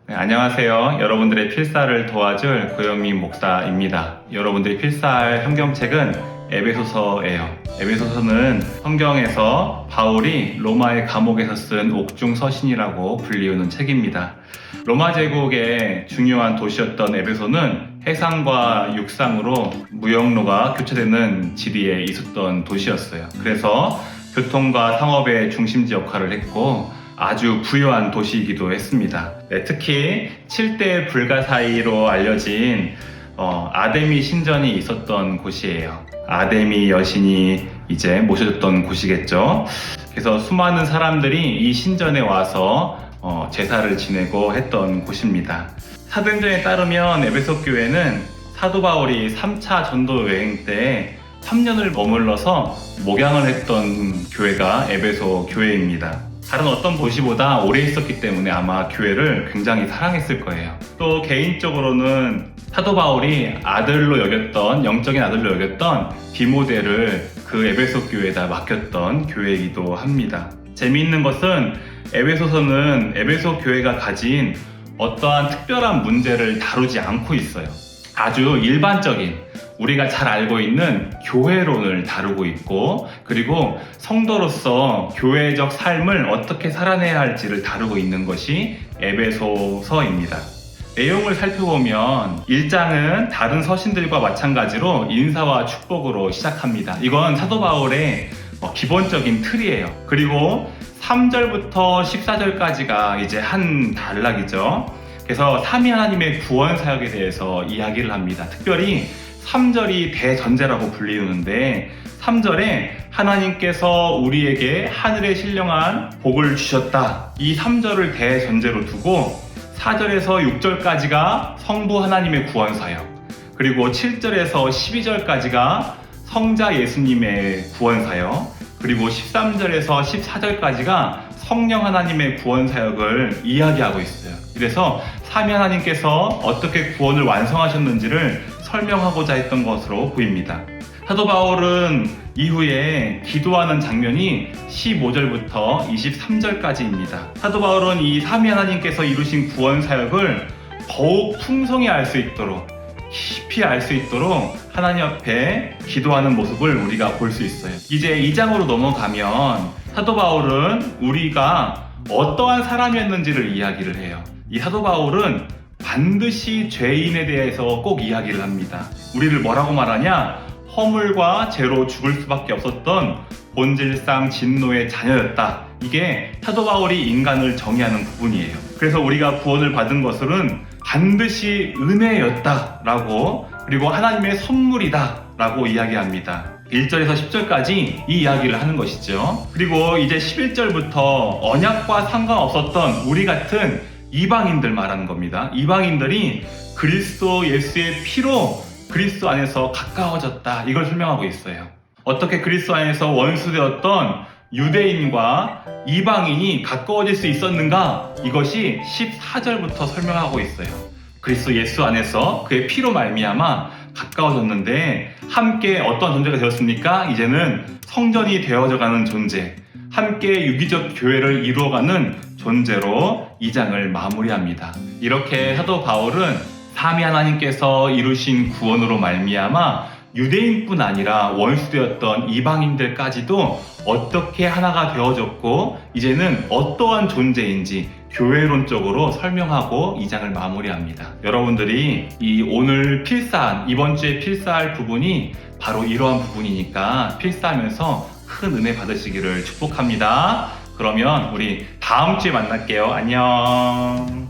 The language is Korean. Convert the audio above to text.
네, 안녕하세요. 여러분들의 필사를 도와줄 고영민 목사입니다. 여러분들이 필사할 성경책은 에베소서예요. 에베소서는 성경에서 바울이 로마의 감옥에서 쓴 옥중서신이라고 불리우는 책입니다. 로마 제국의 중요한 도시였던 에베소는 해상과 육상으로 무역로가 교차되는 지리에 있었던 도시였어요. 그래서 교통과 상업의 중심지 역할을 했고 아주 부유한 도시이기도 했습니다. 네, 특히 7대 불가사의로 알려진 아데미 신전이 있었던 곳이에요. 아데미 여신이 이제 모셔졌던 곳이겠죠. 그래서 수많은 사람들이 이 신전에 와서 제사를 지내고 했던 곳입니다. 사도행전에 따르면 에베소 교회는 사도 바울이 3차 전도 여행 때 3년을 머물러서 목양을 했던 교회가 에베소 교회입니다. 다른 어떤 도시보다 오래 있었기 때문에 아마 교회를 굉장히 사랑했을 거예요. 또 개인적으로는 사도 바울이 아들로 여겼던, 영적인 아들로 여겼던 디모데를 그 에베소 교회에다 맡겼던 교회이기도 합니다. 재미있는 것은 에베소서는 에베소 교회가 가진 어떠한 특별한 문제를 다루지 않고 있어요. 아주 일반적인 우리가 잘 알고 있는 교회론을 다루고 있고, 그리고 성도로서 교회적 삶을 어떻게 살아내야 할지를 다루고 있는 것이 에베소서입니다. 내용을 살펴보면 1장은 다른 서신들과 마찬가지로 인사와 축복으로 시작합니다. 이건 사도 바울의 기본적인 틀이에요. 그리고 3절부터 14절까지가 이제 한 단락이죠. 그래서 삼위 하나님의 구원 사역에 대해서 이야기를 합니다. 특별히 3절이 대전제라고 불리우는데 3절에 하나님께서 우리에게 하늘의 신령한 복을 주셨다. 이 3절을 대전제로 두고 4절에서 6절까지가 성부 하나님의 구원 사역, 그리고 7절에서 12절까지가 성자 예수님의 구원 사역, 그리고 13절에서 14절까지가 성령 하나님의 구원 사역을 이야기하고 있어요. 그래서 삼위 하나님께서 어떻게 구원을 완성하셨는지를 설명하고자 했던 것으로 보입니다. 사도 바울은 이후에 기도하는 장면이 15절부터 23절까지입니다. 사도 바울은 이 삼위 하나님께서 이루신 구원 사역을 더욱 풍성히 알 수 있도록, 깊이 알 수 있도록 하나님 앞에 기도하는 모습을 우리가 볼 수 있어요. 이제 2장으로 넘어가면 사도 바울은 우리가 어떠한 사람이었는지를 이야기를 해요. 이 사도 바울은 반드시 죄인에 대해서 꼭 이야기를 합니다. 우리를 뭐라고 말하냐? 허물과 죄로 죽을 수밖에 없었던 본질상 진노의 자녀였다. 이게 사도 바울이 인간을 정의하는 부분이에요. 그래서 우리가 구원을 받은 것은 반드시 은혜였다라고, 그리고 하나님의 선물이다라고 이야기합니다. 1절에서 10절까지 이 이야기를 하는 것이죠. 그리고 이제 11절부터 언약과 상관없었던 우리 같은 이방인들 말하는 겁니다. 이방인들이 그리스도 예수의 피로 그리스도 안에서 가까워졌다. 이걸 설명하고 있어요. 어떻게 그리스도 안에서 원수되었던 유대인과 이방인이 가까워질 수 있었는가? 이것이 14절부터 설명하고 있어요. 그리스도 예수 안에서 그의 피로 말미암아 가까워졌는데 함께 어떤 존재가 되었습니까? 이제는 성전이 되어져가는 존재, 함께 유기적 교회를 이루어가는 존재로 2장을 마무리합니다. 이렇게 사도 바울은 삼위 하나님께서 이루신 구원으로 말미암아 유대인뿐 아니라 원수되었던 이방인들까지도 어떻게 하나가 되어졌고 이제는 어떠한 존재인지 교회론적으로 설명하고 2장을 마무리합니다. 여러분들이 이 오늘 필사한, 이번 주에 필사할 부분이 바로 이러한 부분이니까 필사하면서 큰 은혜 받으시기를 축복합니다. 그러면 우리 다음 주에 만날게요. 안녕.